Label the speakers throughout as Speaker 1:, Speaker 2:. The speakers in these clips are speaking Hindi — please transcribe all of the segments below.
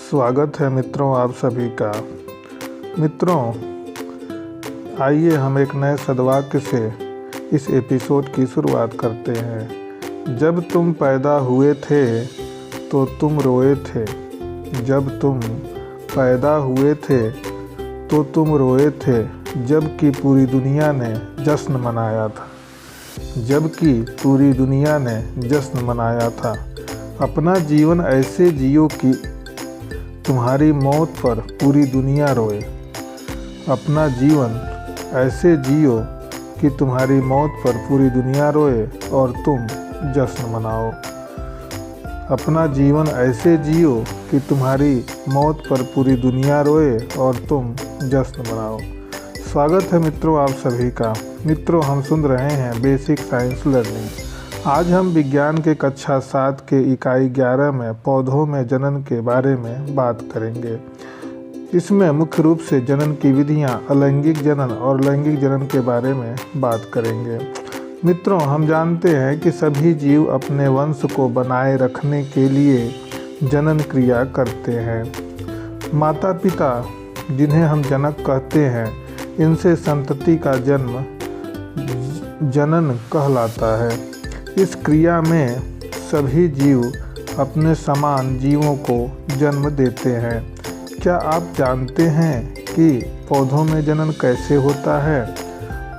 Speaker 1: स्वागत है मित्रों आप सभी का। मित्रों, आइए हम एक नए सद्वाक्य से इस एपिसोड की शुरुआत करते हैं। जब तुम पैदा हुए थे तो तुम रोए थे। जब तुम पैदा हुए थे तो तुम रोए थे, जबकि पूरी दुनिया ने जश्न मनाया था। जबकि पूरी दुनिया ने जश्न मनाया था। अपना जीवन ऐसे जियो कि तुम्हारी मौत पर पूरी दुनिया रोए। अपना जीवन ऐसे जियो कि तुम्हारी मौत पर पूरी दुनिया रोए और तुम जश्न मनाओ। अपना जीवन ऐसे जियो कि तुम्हारी मौत पर पूरी दुनिया रोए और तुम जश्न मनाओ। स्वागत है मित्रों आप सभी का। मित्रों, हम सुन रहे हैं बेसिक साइंस लर्निंग। आज हम विज्ञान के कक्षा 7 के इकाई 11 में पौधों में जनन के बारे में बात करेंगे। इसमें मुख्य रूप से जनन की विधियां, अलैंगिक जनन और लैंगिक जनन के बारे में बात करेंगे। मित्रों, हम जानते हैं कि सभी जीव अपने वंश को बनाए रखने के लिए जनन क्रिया करते हैं। माता पिता, जिन्हें हम जनक कहते हैं, इनसे संतति का जनन कहलाता है। इस क्रिया में सभी जीव अपने समान जीवों को जन्म देते हैं। क्या आप जानते हैं कि पौधों में जनन कैसे होता है?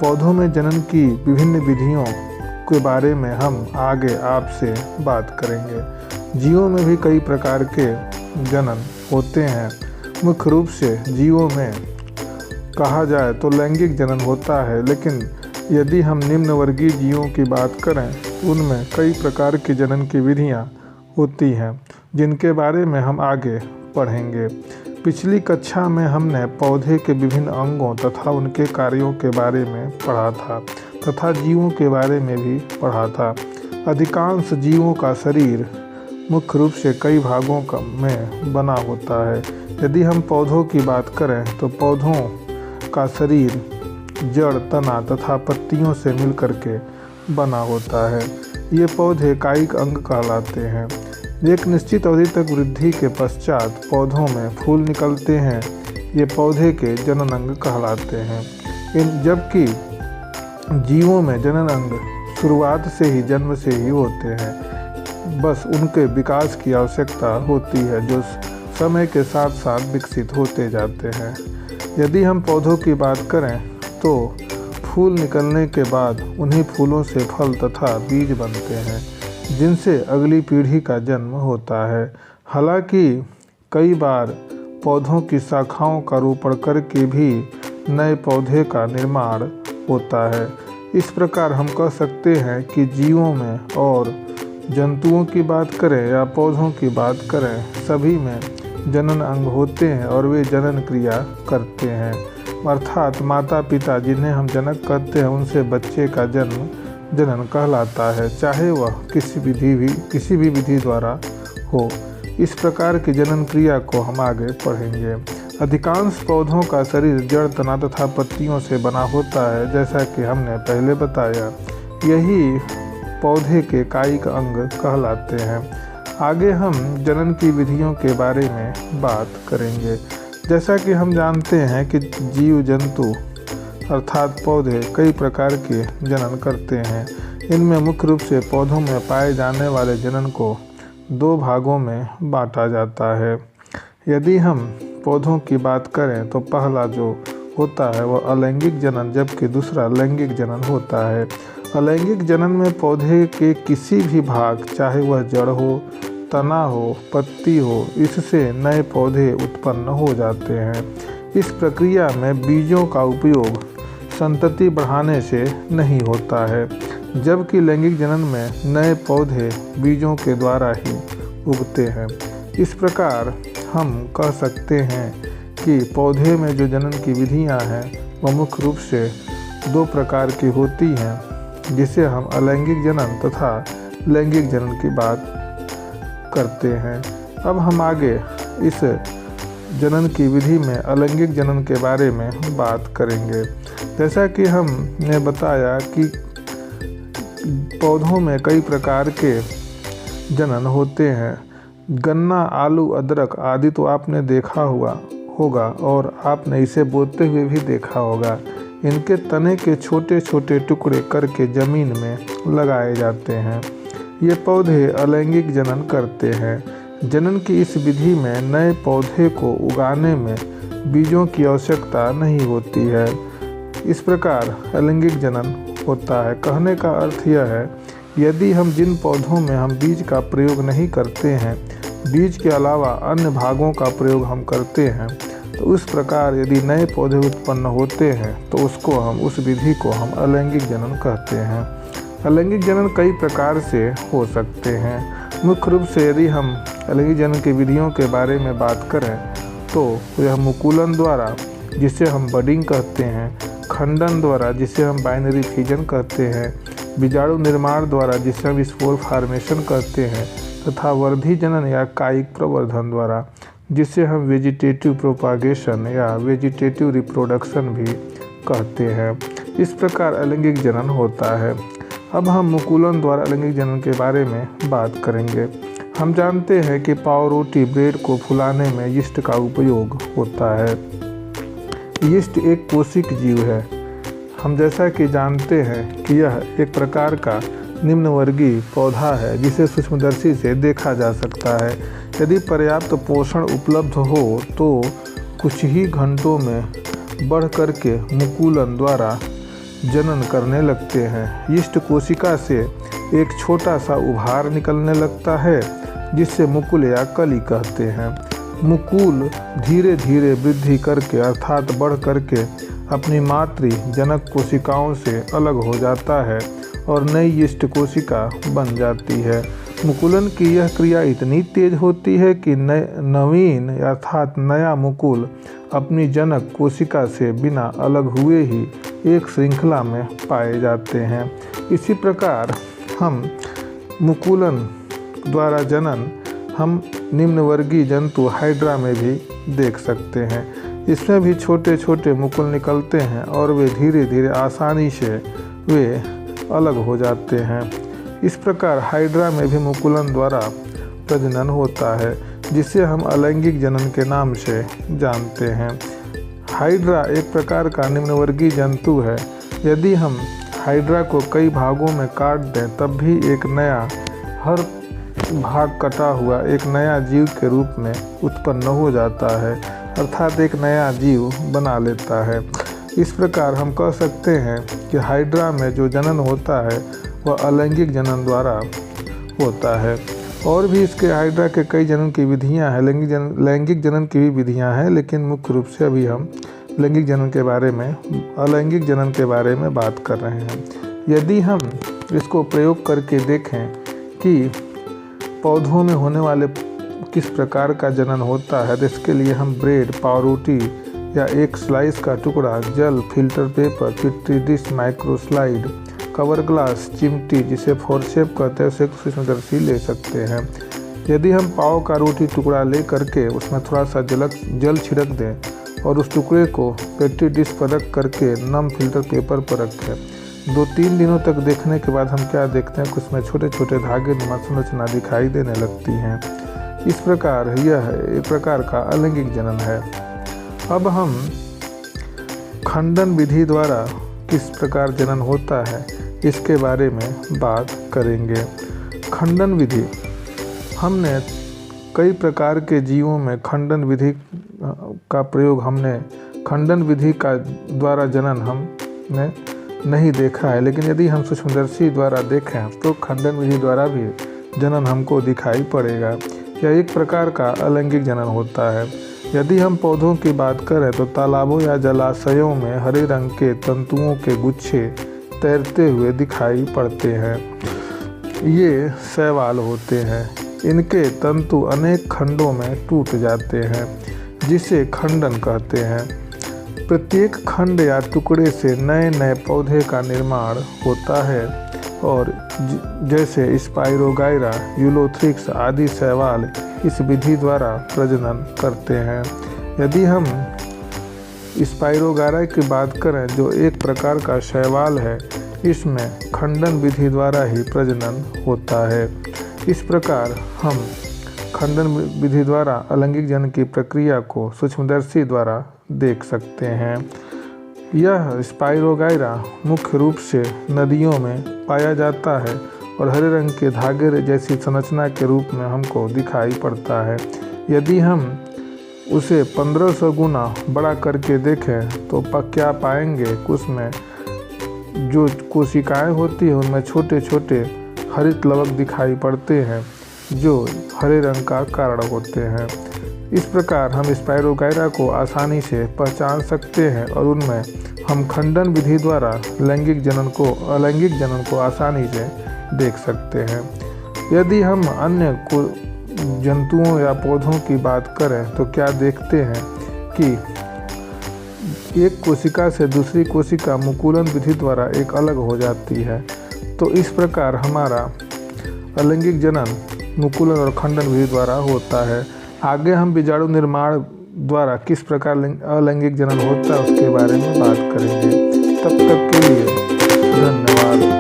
Speaker 1: पौधों में जनन की विभिन्न विधियों के बारे में हम आगे आपसे बात करेंगे। जीवों में भी कई प्रकार के जनन होते हैं। मुख्य रूप से जीवों में कहा जाए तो लैंगिक जनन होता है, लेकिन यदि हम निम्न वर्गीय जीवों की बात करें तो उनमें कई प्रकार की जनन की विधियां होती हैं, जिनके बारे में हम आगे पढ़ेंगे। पिछली कक्षा में हमने पौधे के विभिन्न अंगों तथा उनके कार्यों के बारे में पढ़ा था तथा जीवों के बारे में भी पढ़ा था। अधिकांश जीवों का शरीर मुख्य रूप से कई भागों में बना होता है। यदि हम पौधों की बात करें तो पौधों का शरीर जड़, तना तथा पत्तियों से मिलकर के बना होता है। ये पौधे कायिक अंग कहलाते हैं। एक निश्चित अवधि तक वृद्धि के पश्चात पौधों में फूल निकलते हैं। ये पौधे के जनन अंग कहलाते हैं। जबकि जीवों में जनन अंग शुरुआत से ही, जन्म से ही होते हैं। बस उनके विकास की आवश्यकता होती है, जो समय के साथ साथ विकसित होते जाते हैं। यदि हम पौधों की बात करें तो फूल निकलने के बाद उन्हीं फूलों से फल तथा बीज बनते हैं, जिनसे अगली पीढ़ी का जन्म होता है। हालांकि कई बार पौधों की शाखाओं का रोपण करके भी नए पौधे का निर्माण होता है। इस प्रकार हम कह सकते हैं कि जीवों में और जंतुओं की बात करें या पौधों की बात करें, सभी में जनन अंग होते हैं और वे जनन क्रिया करते हैं। अर्थात माता पिता, जिन्हें हम जनक कहते हैं, उनसे बच्चे का जनन कहलाता है, चाहे वह किसी भी विधि द्वारा हो। इस प्रकार की जनन क्रिया को हम आगे पढ़ेंगे। अधिकांश पौधों का शरीर जड़, तना तथा पत्तियों से बना होता है, जैसा कि हमने पहले बताया। यही पौधे के कायिक अंग कहलाते हैं। आगे हम जनन की विधियों के बारे में बात करेंगे। जैसा कि हम जानते हैं कि जीव जंतु अर्थात पौधे कई प्रकार के जनन करते हैं। इनमें मुख्य रूप से पौधों में पाए जाने वाले जनन को 2 भागों में बांटा जाता है। यदि हम पौधों की बात करें तो पहला जो होता है वह अलैंगिक जनन, जबकि दूसरा लैंगिक जनन होता है। अलैंगिक जनन में पौधे के किसी भी भाग, चाहे वह जड़ हो, तना हो, पत्ती हो, इससे नए पौधे उत्पन्न हो जाते हैं। इस प्रक्रिया में बीजों का उपयोग संतति बढ़ाने से नहीं होता है, जबकि लैंगिक जनन में नए पौधे बीजों के द्वारा ही उगते हैं। इस प्रकार हम कह सकते हैं कि पौधे में जो जनन की विधियां हैं वह मुख्य रूप से 2 प्रकार की होती हैं, जिसे हम अलैंगिक जनन तथा लैंगिक जनन की बात करते हैं। अब हम आगे इस जनन की विधि में अलैंगिक जनन के बारे में बात करेंगे। जैसा कि हमने बताया कि पौधों में कई प्रकार के जनन होते हैं। गन्ना, आलू, अदरक आदि तो आपने देखा होगा और आपने इसे बोते हुए भी देखा होगा। इनके तने के छोटे छोटे टुकड़े करके ज़मीन में लगाए जाते हैं। ये पौधे अलैंगिक जनन करते हैं। जनन की इस विधि में नए पौधे को उगाने में बीजों की आवश्यकता नहीं होती है। इस प्रकार अलैंगिक जनन होता है। कहने का अर्थ यह है, यदि हम जिन पौधों में हम बीज का प्रयोग नहीं करते हैं, बीज के अलावा अन्य भागों का प्रयोग हम करते हैं, तो उस प्रकार यदि नए पौधे उत्पन्न होते हैं तो उस विधि को हम अलैंगिक जनन कहते हैं। अलैंगिक जनन कई प्रकार से हो सकते हैं। मुख्य रूप से यदि हम अलैंगिक जनन की विधियों के बारे में बात करें तो यह मुकुलन द्वारा, जिसे हम बडिंग कहते हैं, खंडन द्वारा, जिसे हम बाइनरी फिजन कहते हैं, बीजाणु निर्माण द्वारा, जिसे हम स्पोर फॉर्मेशन कहते हैं, तथा वर्धी जनन या कायिक प्रवर्धन द्वारा, जिसे हम वेजिटेटिव प्रोपागेशन या वेजिटेटिव रिप्रोडक्शन भी कहते हैं। इस प्रकार अलैंगिक जनन होता है। अब हम मुकुलन द्वारा अलैंगिक जनन के बारे में बात करेंगे। हम जानते हैं कि पाव रोटी, ब्रेड को फुलाने में यीस्ट का उपयोग होता है। यीस्ट एक कोशिक जीव है। हम जैसा कि जानते हैं कि यह एक प्रकार का निम्नवर्गीय पौधा है जिसे सूक्ष्मदर्शी से देखा जा सकता है। यदि पर्याप्त पोषण उपलब्ध हो तो कुछ ही घंटों में बढ़ करके मुकुलन द्वारा जनन करने लगते हैं। यीस्ट कोशिका से एक छोटा सा उभार निकलने लगता है जिसे मुकुल या कली कहते हैं। मुकुल धीरे धीरे वृद्धि करके अर्थात बढ़ करके अपनी मातृ जनक कोशिकाओं से अलग हो जाता है और नई यीस्ट कोशिका बन जाती है। मुकुलन की यह क्रिया इतनी तेज होती है कि नवीन अर्थात नया मुकुल अपनी जनक कोशिका से बिना अलग हुए ही एक श्रृंखला में पाए जाते हैं। इसी प्रकार हम मुकुलन द्वारा जनन हम निम्नवर्गीय जंतु हाइड्रा में भी देख सकते हैं। इसमें भी छोटे छोटे मुकुल निकलते हैं और वे धीरे धीरे आसानी से वे अलग हो जाते हैं। इस प्रकार हाइड्रा में भी मुकुलन द्वारा प्रजनन होता है, जिसे हम अलैंगिक जनन के नाम से जानते हैं। हाइड्रा एक प्रकार का निम्नवर्गीय जंतु है। यदि हम हाइड्रा को कई भागों में काट दें तब भी एक नया, हर भाग कटा हुआ एक नया जीव के रूप में उत्पन्न हो जाता है, अर्थात एक नया जीव बना लेता है। इस प्रकार हम कह सकते हैं कि हाइड्रा में जो जनन होता है वह अलैंगिक जनन द्वारा होता है। और भी इसके हाइड्रा के कई जनन की विधियां हैं, लैंगिक जनन की भी विधियां हैं, लेकिन मुख्य रूप से अभी हम अलैंगिक जनन के बारे में बात कर रहे हैं। यदि हम इसको प्रयोग करके देखें कि पौधों में होने वाले किस प्रकार का जनन होता है, तो इसके लिए हम ब्रेड, पावरोटी या एक स्लाइस का टुकड़ा, जल, filter paper, Petri dish, microslide, cover glass, चिमटी जिसे फोरसेप कहते हैं, उसे सूक्ष्मदर्शी ले सकते हैं। यदि हम पाव का रोटी टुकड़ा ले करके उसमें थोड़ा सा जल छिड़क दें और उस टुकड़े को पेट्री डिश पर रख करके नम फिल्टर पेपर पर रखें, 2-3 दिनों तक देखने के बाद हम क्या देखते हैं कि उसमें छोटे छोटे धागे नुमा संरचना दिखाई देने लगती हैं। इस प्रकार यह एक प्रकार का अलैंगिक जनन है। अब हम खंडन विधि द्वारा किस प्रकार जनन होता है इसके बारे में बात करेंगे। खंडन विधि, हमने कई प्रकार के जीवों में खंडन विधि का प्रयोग खंडन विधि का द्वारा जनन हमने नहीं देखा है, लेकिन यदि हम सूक्ष्मदर्शी द्वारा देखें तो खंडन विधि द्वारा भी जनन हमको दिखाई पड़ेगा। यह एक प्रकार का अलैंगिक जनन होता है। यदि हम पौधों की बात करें तो तालाबों या जलाशयों में हरे रंग के तंतुओं के गुच्छे तैरते हुए दिखाई पड़ते हैं। ये शैवाल होते हैं। इनके तंतु अनेक खंडों में टूट जाते हैं, जिसे खंडन कहते हैं। प्रत्येक खंड या टुकड़े से नए नए पौधे का निर्माण होता है और जैसे स्पाइरोगाइरा, यूलोथ्रिक्स आदि शैवाल इस विधि द्वारा प्रजनन करते हैं। यदि हम स्पाइरोगाइरा की बात करें जो एक प्रकार का शैवाल है, इसमें खंडन विधि द्वारा ही प्रजनन होता है। इस प्रकार हम खंडन विधि द्वारा अलैंगिक जनन की प्रक्रिया को सूक्ष्मदर्शी द्वारा देख सकते हैं। यह स्पाइरोगाइरा मुख्य रूप से नदियों में पाया जाता है और हरे रंग के धागे जैसी संरचना के रूप में हमको दिखाई पड़ता है। यदि हम उसे 1500 गुना बड़ा करके देखें तो क्या पाएंगे कि उसमें जो कोशिकाएं होती हैं उनमें छोटे छोटे हरित लवक दिखाई पड़ते हैं जो हरे रंग का कारण होते हैं। इस प्रकार हम स्पाइरोगाइरा को आसानी से पहचान सकते हैं और उनमें हम खंडन विधि द्वारा अलैंगिक जनन को आसानी से देख सकते हैं। यदि हम अन्य जंतुओं या पौधों की बात करें तो क्या देखते हैं कि एक कोशिका से दूसरी कोशिका मुकुलन विधि द्वारा एक अलग हो जाती है। तो इस प्रकार हमारा अलैंगिक जनन मुकुलन और खंडन विधि द्वारा होता है। आगे हम बीजाणु निर्माण द्वारा किस प्रकार अलैंगिक जनन होता है उसके बारे में बात करेंगे। तब तक के लिए धन्यवाद।